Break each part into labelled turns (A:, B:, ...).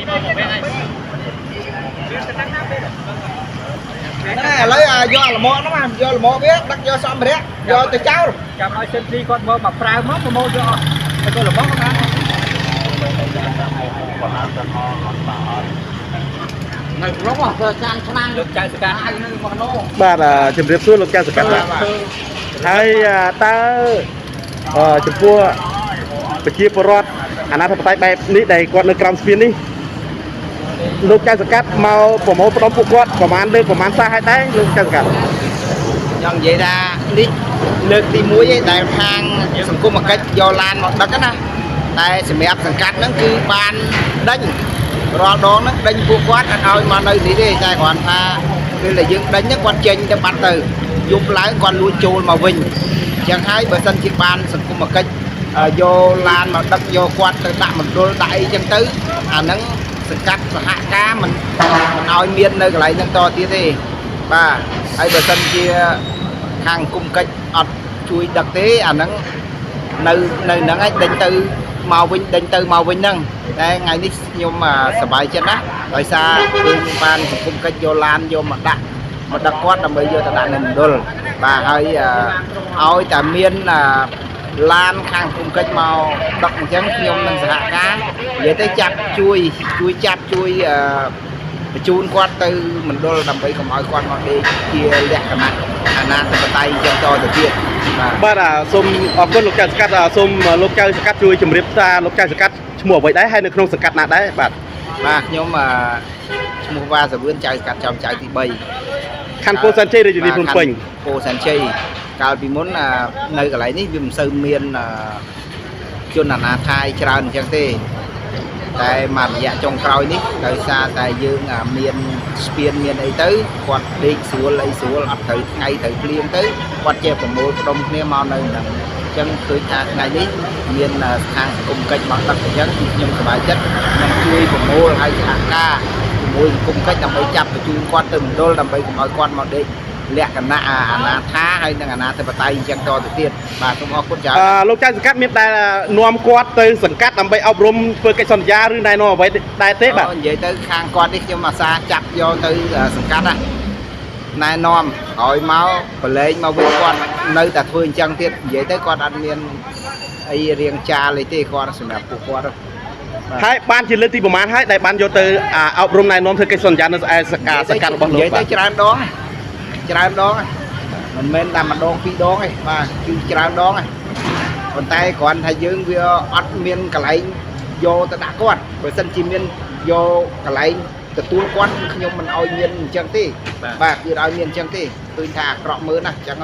A: này lấy do là mỏ nó mà do là mỏ biết đặt do xong rồi do từ cháu cầm nói xin đi con mơ mà prao mốt mà mua cho tôi là mỏ nó này lúc mà sang được chạy cả hai mà nó
B: bà là chụp điệp xuống lúc cha sực cắt hay ta chụp vuaไปchia pro rot អាណាធិបតេយ្យបែបនេះដែលគាត់នៅក្រោមស្ពាននេះលោកចៅសកាត់មកប្រមូលផ្ដុំពួកគាត់ប្រហែលលើកប្រហែលសាហើយដែរលោកចៅសកាត់
A: យ៉ាងនិយាយថានេះលើកទី1ឯងដែលខាងសង្គមកិច្ចយកឡានមកដឹកណាតែសម្រាប់សង្កាត់ហ្នឹងគឺបានដេញរាល់ដងហ្នឹងដេញពួកគាត់អត់ឲ្យមកនៅនេះទេតែគ្រាន់ថាពេលដែលយើងដេញហ្នឹងគាត់ចេញទៅបាត់ទៅយប់ឡើងគាត់លួចចូលមកវិញអញ្ចឹងហើយបើសិនជាបានសង្គមកិច្ចយកឡានមកដឹកយកគាត់ទៅដាក់មណ្ឌលដាក់អីចឹងទៅអាហ្នឹងសង្កាត់សហការមិនឲ្យមាននៅកន្លែងហ្នឹងតទៀតទេបាទហើយបើសិនជាខាងគុំកិច្ចអត់ជួយដឹកទេអាហ្នឹងនៅហ្នឹងឯងដេញទៅមកវិញដេញទៅមកវិញហ្នឹងតែថ្ងៃនេះខ្ញុំសប្បាយចិត្តណាស់ដោយសារយើងបានសង្គមកិច្ចយកឡានយកមកដាក់មកដឹកគាត់ដើម្បីយកទៅដាក់នៅមណ្ឌលបាទហើយឲ្យតែមានឡានខាងគុំកិច្ចមកដឹកអញ្ចឹងខ្ញុំនឹងសហការនិយាយទៅចាប់ជួយចាប់ជួយបញ្ជូនគាត់ទៅមណ្ឌលដើម្បីកុំឲ្យគាត់មកដេកជាលក្ខណៈអាណាធិបតេយ្យអញ្ចឹងតទៅទៀត
B: បាទសូមអរគុណលោកចៅសកាត់សូមលោកចៅសកាត់ជួយជម្រាបសារលោកចៅសកាត់ឈ្មោះអ្វីដែរហើយនៅក្នុងសង្កាត់ណាដែរបាទ
A: ខ្ញុំឈ្មោះវ៉ាសាវឿនចៅសកាត់ចំចៅទី3
B: ខណ្ឌពោធិ៍សែនជ័យរាជធានីភ្នំពេញ
A: ពោធិ៍សែនជ័យកាលពីមុននៅកន្លែងនេះវាមិនសូវមានជនអនាថាយច្រើនអញ្ចឹងទេតែមករយៈចុងក្រោយនេះដោយសារតែយើងមានស្ពានមានអីទៅគាត់ដេកស្រួលអីស្រួលអត់ត្រូវថ្ងៃត្រូវភ្លៀងទៅគាត់ជាប្រមូលផ្ដុំគ្នាមកនៅហ្នឹងអញ្ចឹងឃើញថាថ្ងៃនេះមានខាងសង្គមកិច្ចមកដឹកអញ្ចឹងខ្ញុំសប្បាយចិត្តនឹងជួយប្រមូលឲ្យសហការជាមួយសង្គមកិច្ចដើម្បីចាប់បញ្ជូនគាត់ទៅមណ្ឌលដើម្បីកុំឲ្យគាត់មកដេកលក្ខណៈអាណាថាហើយនឹងអាណាធិបតេយ្យអញ្ចឹងតទៅទៀតបាទសូមអរគុណច្រើន
B: លោកចៅសង្កាត់មានតែនាំគាត់ទៅសង្កាត់ដើម្បីអប់រំធ្វើកិច្ចសន្យាឬណែនាំអ្វីដែរទេបាទ
A: និយាយទៅខាងគាត់នេះខ្ញុំអាសាចាប់យកទៅសង្កាត់ណាណែនាំឲ្យមកប្រឡែងមកវិញគាត់នៅតែធ្វើអញ្ចឹងទៀតនិយាយទៅគាត់អត់មានអីរៀងចាលអីទេគាត់សម្រាប់ពួកគាត់
B: ហើយបានជាលើកទីប្រហែលហើយដែលបានយកទៅអប់រំណែនាំធ្វើកិច្ចសន្យានៅឯសង្កាត់របស់លោក
A: និយាយទៅច្រើនដងមិនមែនតែម្ដងពីរដងទេបាទគឺច្រើនដងហ្នឹងប៉ុន្តែគ្រាន់ថាយើងវាអត់មានកន្លែងយកទៅដាក់គាត់បើសិនជាមានយកកន្លែងទទួលគាត់ខ្ញុំមិនឲ្យមានអញ្ចឹងទេបាទគឺឲ្យមានអញ្ចឹងទេឃើញថាអាក្រក់មើលណាអញ្ចឹង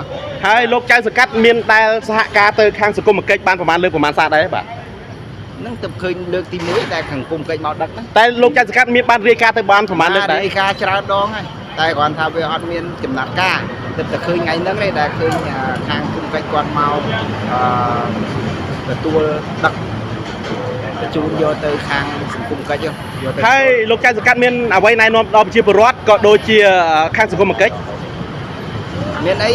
B: ហើយលោកចៅសង្កាត់មានដែលសហការទៅខាងសង្គមកិច្ចបានប្រហែលលើកប្រហែលសារដែរបាទ
A: នឹងទៅឃើញលើកទី1តែខាងសង្គមកិច្ចមកដឹកហ្នឹង
B: តែលោកចៅសង្កាត់មានបានរាយការណ៍ទៅបានប្រហែលលើកដែរ
A: រាយការណ៍ច្រើនដងហើយតែគ្រាន់ថាវាអត់មានចំណាត់ការតែឃើញថ្ងៃហ្នឹងឯងដែលឃើញខាងគុំកិច្ចគាត់មកទទួលដឹកបញ្ជូនយកទៅខាងសង្គមកិច្ចយក
B: ទៅហើយលោកចៅសង្កាត់មានអ្វីណែនាំដល់ប្រជាពលរដ្ឋក៏ដូចជាខាងសង្គមកិច្ច
A: មានអី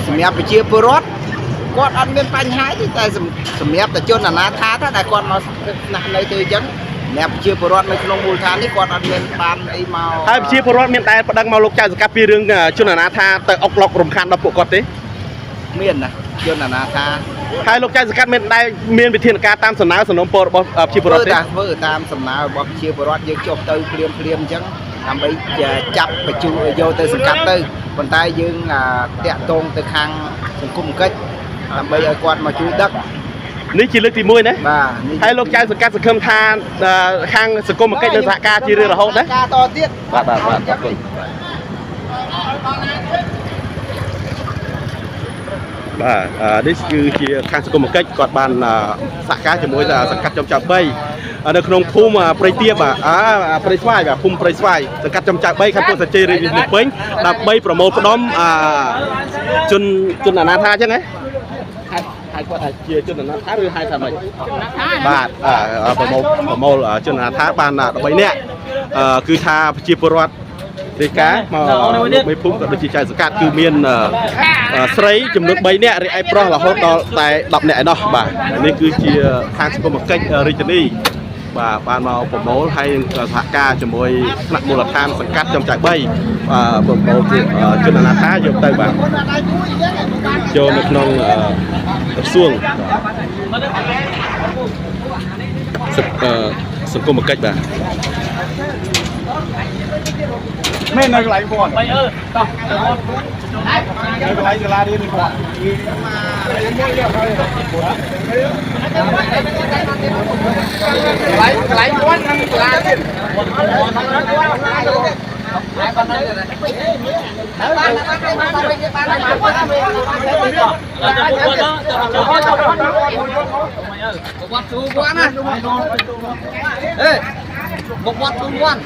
A: សម្រាប់ប្រជាពលរដ្ឋគាត់អត់មានបញ្ហាទេតែសម្រាប់តែជនអនាថាតែគាត់មកណាស់នៅទៅអញ្ចឹងអ្នកប្រជាពលរដ្ឋនៅក្នុងមូលដ្ឋាននេះគាត់អត់មានបានអីមក
B: ហើយប្រជាពលរដ្ឋមានតែប្តឹងមកលោកចៅសង្កាត់ពីរឿងជនអនាថាទៅអុកឡុករំខានដល់ពួកគាត់ទេ
A: មានណាជនអនាថា
B: ហើយលោកចៅសង្កាត់មានវិធានការតាមសំណើសំណូមពររបស់ប្រជាពលរដ្ឋទេ
A: ធ្វើតាមសំណើរបស់ប្រជាពលរដ្ឋយើងចុះទៅភ្លាមអញ្ចឹងដើម្បីចាប់បញ្ជូនយកទៅសង្កាត់ទៅប៉ុន្តែយើងតាក់ទងទៅខាងសង្គមកិច្ចដើម្បីឲ្យគាត់មកជួយដឹក
B: នេះជាលើកទី1ណា
A: បាទ
B: ហើយលោកចៅសង្កាត់សង្ឃឹមថាខាងសង្គមកិច្ចនៅសហការជារឿងរហូតណា
A: ការតទៀត
B: បាទអរគុណបាទនេះគឺជាខាងសង្គមកិច្ចគាត់បានសហការជាមួយសង្កាត់ចំចៅ3នៅក្នុងភូមិព្រៃទៀបព្រៃស្វាយបាទភូមិព្រៃស្វាយសង្កាត់ចំចៅ3ខណ្ឌពោធិ៍សែនជ័យរាជធានីភ្នំពេញដើម្បីប្រមូលផ្ដុំជនអនាថាអញ្ចឹងហ៎ហើយគាត់ថាជាជនអនាថាឬហៅថាម៉េចបាទប្រមូលជនអនាថាបាន13នាក់គឺថាប្រជាពលរដ្ឋរាយការណ៍មកមេភូមិក៏ដូចជាចៅសង្កាត់គឺមានស្រីចំនួន3នាក់រីឯប្រុសរហូតដល់តែ10នាក់ឯណោះបាទនេះគឺជាខាងសង្គមកិច្ចរាជធានី បាទបានមកប្រមូលហើយសហការជាមួយថ្នាក់មូលដ្ឋានសង្កាត់ចំចៅ3ប្រមូលជនអនាថាយកទៅបាទចូលនៅក្នុងក្រសួងសង្គមគិច្ចបាទមែននៅកន្លែងបងបីតោះនៅកន្លែងសាលារៀននេះបងកន្លែងបងនឹងសាលារៀន
A: một quạt tu quan.